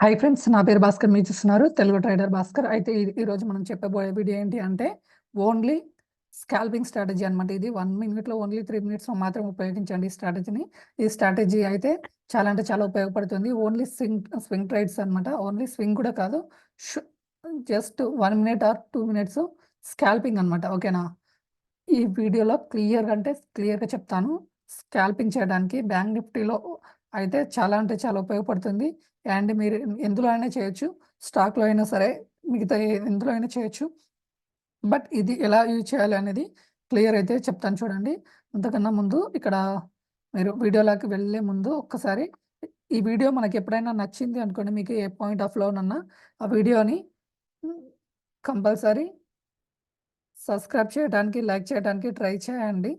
Hi friends, నా పేరు భాస్కర్. మీరు చూస్తున్నారు తెలుగు ట్రేడర్ భాస్కర్. అయితే ఈరోజు మనం చెప్పబోయే వీడియో ఏంటి అంటే ఓన్లీ స్కాల్పింగ్ స్ట్రాటజీ అనమాట. ఇది 1 మినిట్లో ఓన్లీ 3 మినిట్స్లో మాత్రం ఉపయోగించండి ఈ స్ట్రాటజీని. ఈ స్ట్రాటజీ అయితే చాలా అంటే చాలా ఉపయోగపడుతుంది. ఓన్లీ స్వింగ్ ట్రేడ్స్ అనమాట. ఓన్లీ స్వింగ్ కూడా కాదు, just 1 minute or 2 minutes scalping అనమాట. ఓకేనా? ఈ వీడియోలో క్లియర్గా చెప్తాను. స్కాల్పింగ్ చేయడానికి బ్యాంక్ నిఫ్టీలో అయితే చాలా అంటే చాలా ఉపయోగపడుతుంది. అండ్ మీరు ఎందులో అయినా చేయొచ్చు, స్టాక్లో అయినా సరే, మిగతా ఎందులో అయినా చేయొచ్చు. బట్ ఇది ఎలా యూజ్ చేయాలి అనేది క్లియర్ అయితే చెప్తాను చూడండి. అంతకన్నా ముందు ఇక్కడ మీరు వీడియోలోకి వెళ్ళే ముందు ఒక్కసారి ఈ వీడియో మనకి ఎప్పుడైనా నచ్చింది అనుకోండి, మీకు ఏ పాయింట్ ఆఫ్ వ్యూనన్నా ఆ వీడియోని కంపల్సరీ సబ్స్క్రైబ్ చేయడానికి, లైక్ చేయడానికి ట్రై చేయండి.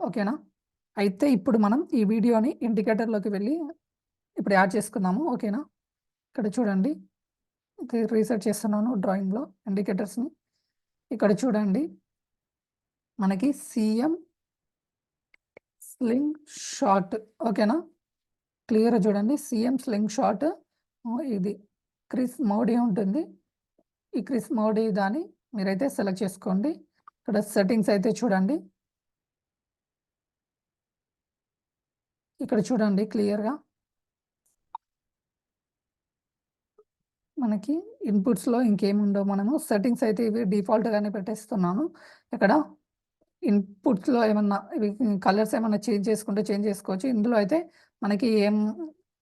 ఓకేనా? అయితే ఇప్పుడు మనం ఈ వీడియోని ఇండికేటర్లోకి వెళ్ళి ఇప్పుడు యాడ్ చేసుకుందాము. ఓకేనా? ఇక్కడ చూడండి, రీసెర్చ్ చేస్తున్నాను డ్రాయింగ్లో ఇండికేటర్స్ని. ఇక్కడ చూడండి, మనకి సిఎం స్లింగ్ షార్ట్. ఓకేనా? క్లియర్గా చూడండి, సిఎం స్లింగ్ షార్ట్. ఇది క్రిస్ మోడీ ఉంటుంది. ఈ క్రిస్ మోడీ దాన్ని మీరైతే సెలెక్ట్ చేసుకోండి. ఇక్కడ సెట్టింగ్స్ అయితే చూడండి, ఇక్కడ చూడండి క్లియర్గా మనకి ఇన్పుట్స్లో ఇంకేముండవు. మనము సెట్టింగ్స్ అయితే ఇవి డిఫాల్ట్గానే పెట్టేస్తున్నాను. ఇక్కడ ఇన్పుట్స్లో ఏమన్నా ఇవి కలర్స్ ఏమన్నా చేంజ్ చేసుకుంటే చేంజ్ చేసుకోవచ్చు. ఇందులో అయితే మనకి ఏం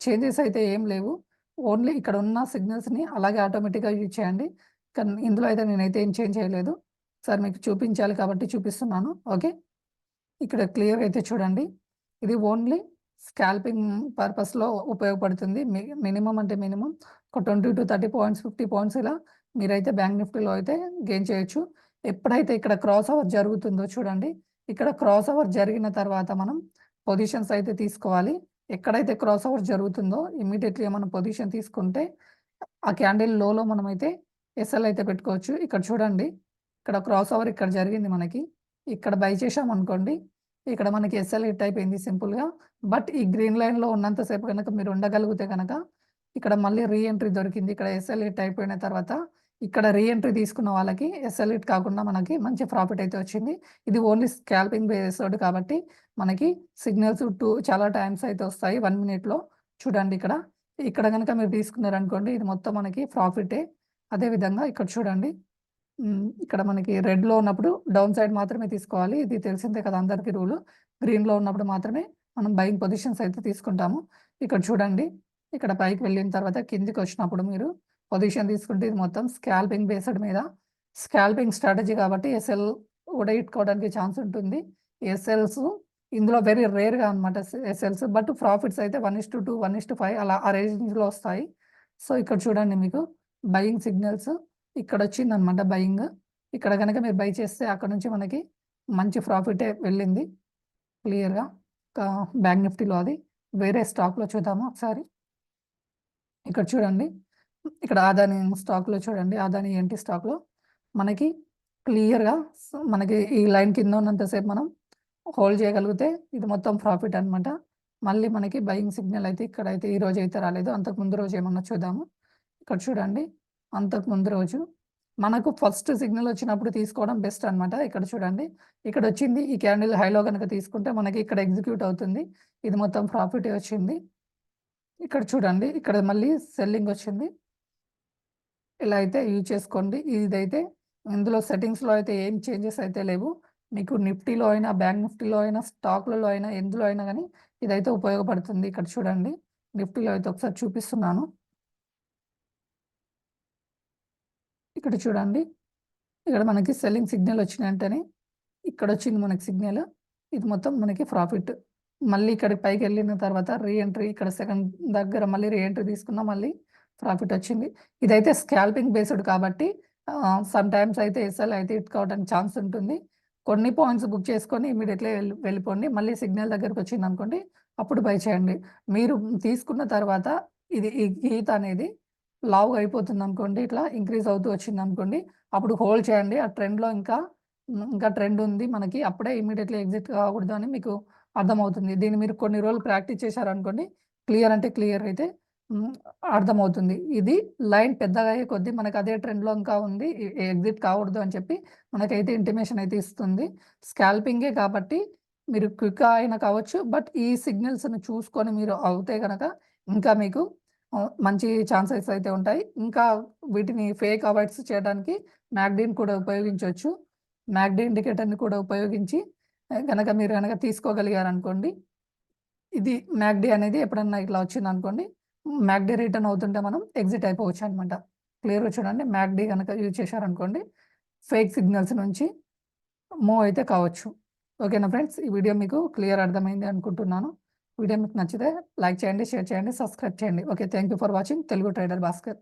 చేంజెస్ అయితే ఏం లేవు. ఓన్లీ ఇక్కడ ఉన్న సిగ్నల్స్ని అలాగే ఆటోమేటిక్గా యూజ్ చేయండి. కానీ ఇందులో అయితే నేనైతే ఏం చేంజ్ చేయలేదు. సార్ మీకు చూపించాలి కాబట్టి చూపిస్తున్నాను. ఓకే, ఇక్కడ క్లియర్ అయితే చూడండి, ఇది ఓన్లీ స్కాల్పింగ్ పర్పస్లో ఉపయోగపడుతుంది. మినిమం అంటే మినిమం ఒక 20 to 30 పాయింట్స్, 50 పాయింట్స్ ఇలా మీరైతే బ్యాంక్ నిఫ్టీలో అయితే గెయిన్ చేయొచ్చు. ఎప్పుడైతే ఇక్కడ క్రాస్ ఓవర్ జరుగుతుందో చూడండి, ఇక్కడ క్రాస్ ఓవర్ జరిగిన తర్వాత మనం పొజిషన్స్ అయితే తీసుకోవాలి. ఎక్కడైతే క్రాస్ ఓవర్ జరుగుతుందో ఇమీడియట్లీ మనం పొజిషన్ తీసుకుంటే ఆ క్యాండిల్ లోలో మనమైతే ఎస్ఎల్ అయితే పెట్టుకోవచ్చు. ఇక్కడ చూడండి, ఇక్కడ క్రాస్ ఓవర్ ఇక్కడ జరిగింది మనకి. ఇక్కడ బై చేసామనుకోండి, ఇక్కడ మనకి ఎస్ఎల్ హిట్ అయిపోయింది సింపుల్గా. బట్ ఈ గ్రీన్ లైన్లో ఉన్నంతసేపు కనుక మీరు ఉండగలిగితే కనుక ఇక్కడ మళ్ళీ రీఎంట్రీ దొరికింది. ఇక్కడ ఎస్ఎల్ హిట్ అయిపోయిన తర్వాత ఇక్కడ రీఎంట్రీ తీసుకున్న వాళ్ళకి ఎస్ఎల్ హిట్ కాకుండా మనకి మంచి ప్రాఫిట్ అయితే వచ్చింది. ఇది ఓన్లీ స్కాల్పింగ్ బేస్డ్ కాబట్టి మనకి సిగ్నల్స్ చాలా టైమ్స్ అయితే వస్తాయి 1 మినిట్లో. చూడండి, ఇక్కడ కనుక మీరు తీసుకున్నారనుకోండి, ఇది మొత్తం మనకి ప్రాఫిటే. అదేవిధంగా ఇక్కడ చూడండి, ఇక్కడ మనకి రెడ్లో ఉన్నప్పుడు డౌన్ సైడ్ మాత్రమే తీసుకోవాలి. ఇది తెలిసిందే కదా అందరికీ రూలు. గ్రీన్లో ఉన్నప్పుడు మాత్రమే మనం బయింగ్ పొజిషన్స్ అయితే తీసుకుంటాము. ఇక్కడ చూడండి, ఇక్కడ పైకి వెళ్ళిన తర్వాత కిందికి వచ్చినప్పుడు మీరు పొజిషన్ తీసుకుంటే ఇది మొత్తం స్కాల్పింగ్ బేస్డ్ మీద స్కాల్పింగ్ స్ట్రాటజీ కాబట్టి ఎస్ఎల్ కూడా ఇట్టుకోవడానికి ఛాన్స్ ఉంటుంది. ఎస్ఎల్స్ ఇందులో వెరీ రేర్గా అనమాట ఎస్ఎల్స్. బట్ ప్రాఫిట్స్ అయితే 1:2, 1:5 అలా ఆ రేంజ్లో వస్తాయి. సో ఇక్కడ చూడండి, మీకు బయింగ్ సిగ్నల్స్ ఇక్కడ వచ్చిందనమాట బయింగ్. ఇక్కడ కనుక మీరు బై చేస్తే అక్కడ నుంచి మనకి మంచి ప్రాఫిటే వెళ్ళింది క్లియర్గా. బ్యాంక్ నిఫ్టీలో అది వేరే స్టాక్లో చూద్దాము ఒకసారి. ఇక్కడ చూడండి, ఇక్కడ ఆదాని స్టాక్లో చూడండి, ఆదాని ఏంటి స్టాక్లో మనకి క్లియర్గా మనకి ఈ లైన్ కింద ఉన్నంతసేపు మనం హోల్డ్ చేయగలిగితే ఇది మొత్తం ప్రాఫిట్ అనమాట. మళ్ళీ మనకి బయింగ్ సిగ్నల్ అయితే ఇక్కడైతే ఈ రోజు అయితే రాలేదు. అంతకుముందు రోజు ఏమన్నా చూద్దాము. ఇక్కడ చూడండి, అంతకుముందు రోజు మనకు ఫస్ట్ సిగ్నల్ వచ్చినప్పుడు తీసుకోవడం బెస్ట్ అనమాట. ఇక్కడ చూడండి, ఇక్కడ వచ్చింది ఈ క్యాండిల్ హైలో కనుక తీసుకుంటే మనకి ఇక్కడ ఎగ్జిక్యూట్ అవుతుంది. ఇది మొత్తం ప్రాఫిటే వచ్చింది. ఇక్కడ చూడండి, ఇక్కడ మళ్ళీ సెల్లింగ్ వచ్చింది. ఇలా అయితే యూజ్ చేసుకోండి. ఇదైతే ఇందులో సెట్టింగ్స్లో అయితే ఏం చేంజెస్ అయితే లేవు. మీకు నిఫ్టీలో అయినా, బ్యాంక్ నిఫ్టీలో అయినా, స్టాక్లలో అయినా, ఎందులో అయినా కానీ ఇదైతే ఉపయోగపడుతుంది. ఇక్కడ చూడండి, నిఫ్టీలో అయితే ఒకసారి చూపిస్తున్నాను. ఇక్కడ చూడండి, ఇక్కడ మనకి సెల్లింగ్ సిగ్నల్ వచ్చిన వెంటనే ఇక్కడ వచ్చింది మనకి సిగ్నల్. ఇది మొత్తం మనకి ప్రాఫిట్. మళ్ళీ ఇక్కడికి పైకి వెళ్ళిన తర్వాత రీఎంట్రీ ఇక్కడ సెకండ్ దగ్గర మళ్ళీ రీఎంట్రీ తీసుకున్నా మళ్ళీ ప్రాఫిట్ వచ్చింది. ఇదైతే స్కాల్పింగ్ బేస్డ్ కాబట్టి సమ్ టైమ్స్ అయితే ఎస్ఎల్ అయితే హిట్ కావడానికి ఛాన్స్ ఉంటుంది. కొన్ని పాయింట్స్ బుక్ చేసుకొని ఇమీడియట్లీ వెళ్ళిపోండి. మళ్ళీ సిగ్నల్ దగ్గరకు వచ్చింది అనుకోండి, అప్పుడు బై చేయండి. మీరు తీసుకున్న తర్వాత ఇది ఈ గీత అనేది లావుగా అయిపోతుంది అనుకోండి, ఇట్లా ఇంక్రీజ్ అవుతూ వచ్చింది అనుకోండి, అప్పుడు హోల్డ్ చేయండి. ఆ ట్రెండ్లో ఇంకా ట్రెండ్ ఉంది మనకి, అప్పుడే ఇమీడియట్లీ ఎగ్జిట్ కాకూడదు అని మీకు అర్థమవుతుంది. దీన్ని మీరు కొన్ని రోజులు ప్రాక్టీస్ చేశారనుకోండి, క్లియర్ అంటే క్లియర్ అయితే హ్మ్. అర్థమవుతుంది. ఇది లైన్ పెద్దగా అయ్యే కొద్దీ మనకు అదే ట్రెండ్‌లో ఇంకా ఉంది. ఎగ్జిట్ కాకూడదు అని చెప్పి మనకైతే ఇంటిమేషన్ అయితే ఇస్తుంది. స్కాల్పింగే కాబట్టి మీరు క్విక్‌గా అయినా కావచ్చు. బట్ ఈ సిగ్నల్స్‌ని చూసుకొని మీరు అవుతే గనక ఇంకా మీకు మంచి ఛాన్సెస్ అయితే ఉంటాయి. ఇంకా వీటిని ఫేక్ అవాయిడ్స్ చేయడానికి మ్యాక్‌డీని కూడా ఉపయోగించొచ్చు. మ్యాక్‌డీ ఇండికేటర్‌ని కూడా ఉపయోగించి గనక మీరు గనక తీసుకోగలిగారనుకోండి, ఇది మ్యాక్‌డీ అనేది ఎప్పుడన్నా ఇట్లా వచ్చిందనుకోండి, మ్యాక్‌డీ రిటర్న్ అవుతుంటే మనం ఎగ్జిట్ అయిపోవచ్చనమాట. క్లియర్‌గా చూడండి. మ్యాక్‌డీ గనక యూజ్ చేశారనుకోండి, ఫేక్ సిగ్నల్స్ నుంచి మూవ్ అయితే కావచ్చు. ఓకేనా ఫ్రెండ్స్? ఈ వీడియో మీకు క్లియర్ అర్థమైంది అనుకుంటున్నాను. వీడియో మీకు నచ్చితే లైక్ చేయండి, షేర్ చేయండి, సబ్స్క్రైబ్ చేయండి. Okay. Thank you for watching Telugu trader Bhaskar.